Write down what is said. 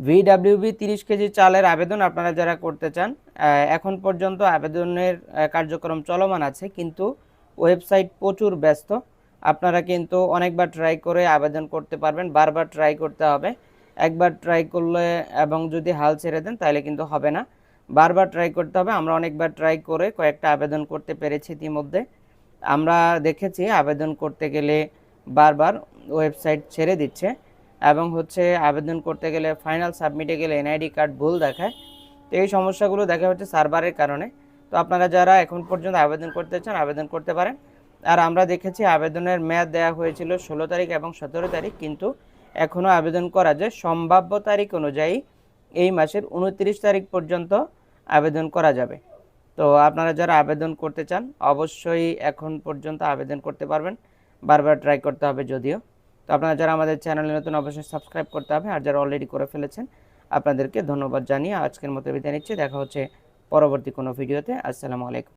ভিডব্লিউবি 30 KG চালের আবেদন আপনারা যারা করতে চান, এখন পর্যন্ত আবেদনের কার্যক্রম চলমান আছে, কিন্তু ওয়েবসাইট প্রচুর ব্যস্ত। আপনারা কিন্তু অনেকবার ট্রাই করে আবেদন করতে পারবেন, বারবার ট্রাই করতে হবে। একবার ট্রাই করলে এবং যদি হাল ছেড়ে দেন তাহলে কিন্তু হবে না, বারবার ট্রাই করতে হবে। আমরা অনেকবার ট্রাই করে কয়েকটা আবেদন করতে পেরেছি ইতিমধ্যে। আমরা দেখেছি আবেদন করতে গেলে বারবার ওয়েবসাইট ছেড়ে দিচ্ছে, এবং আবেদন করতে গেলে ফাইনাল সাবমিটে গেলে এনআইডি কার্ড ভুল দেখায়। তো এই সমস্যাগুলো দেখা হচ্ছে সার্ভারের কারণে। তো আপনারা যারা এখন পর্যন্ত আবেদন করতে চান আবেদন করতে পারেন। আর আমরা দেখেছি আবেদনের মেয়াদ দেওয়া হয়েছিল 16 তারিখ এবং 17 তারিখ, কিন্তু এখনও আবেদন করা যায়। সম্ভাব্য তারিখ অনুযায়ী এই মাসের 29 তারিখ পর্যন্ত আবেদন করা যাবে। তো আপনারা যারা আবেদন করতে চান অবশ্যই এখন পর্যন্ত আবেদন করতে পারবেন, বারবার ট্রাই করতে হবে যদিও। তো আপনারা যারা আমাদের চ্যানেলে নতুন অবশ্যই সাবস্ক্রাইব করতে হবে, আর যারা অলরেডি করে ফেলেছেন আপনাদেরকে ধন্যবাদ জানিয়ে আজকের মতো বিদায় নিচ্ছি। দেখা হচ্ছে পরবর্তী কোনো ভিডিওতে। আসসালামু আলাইকুম।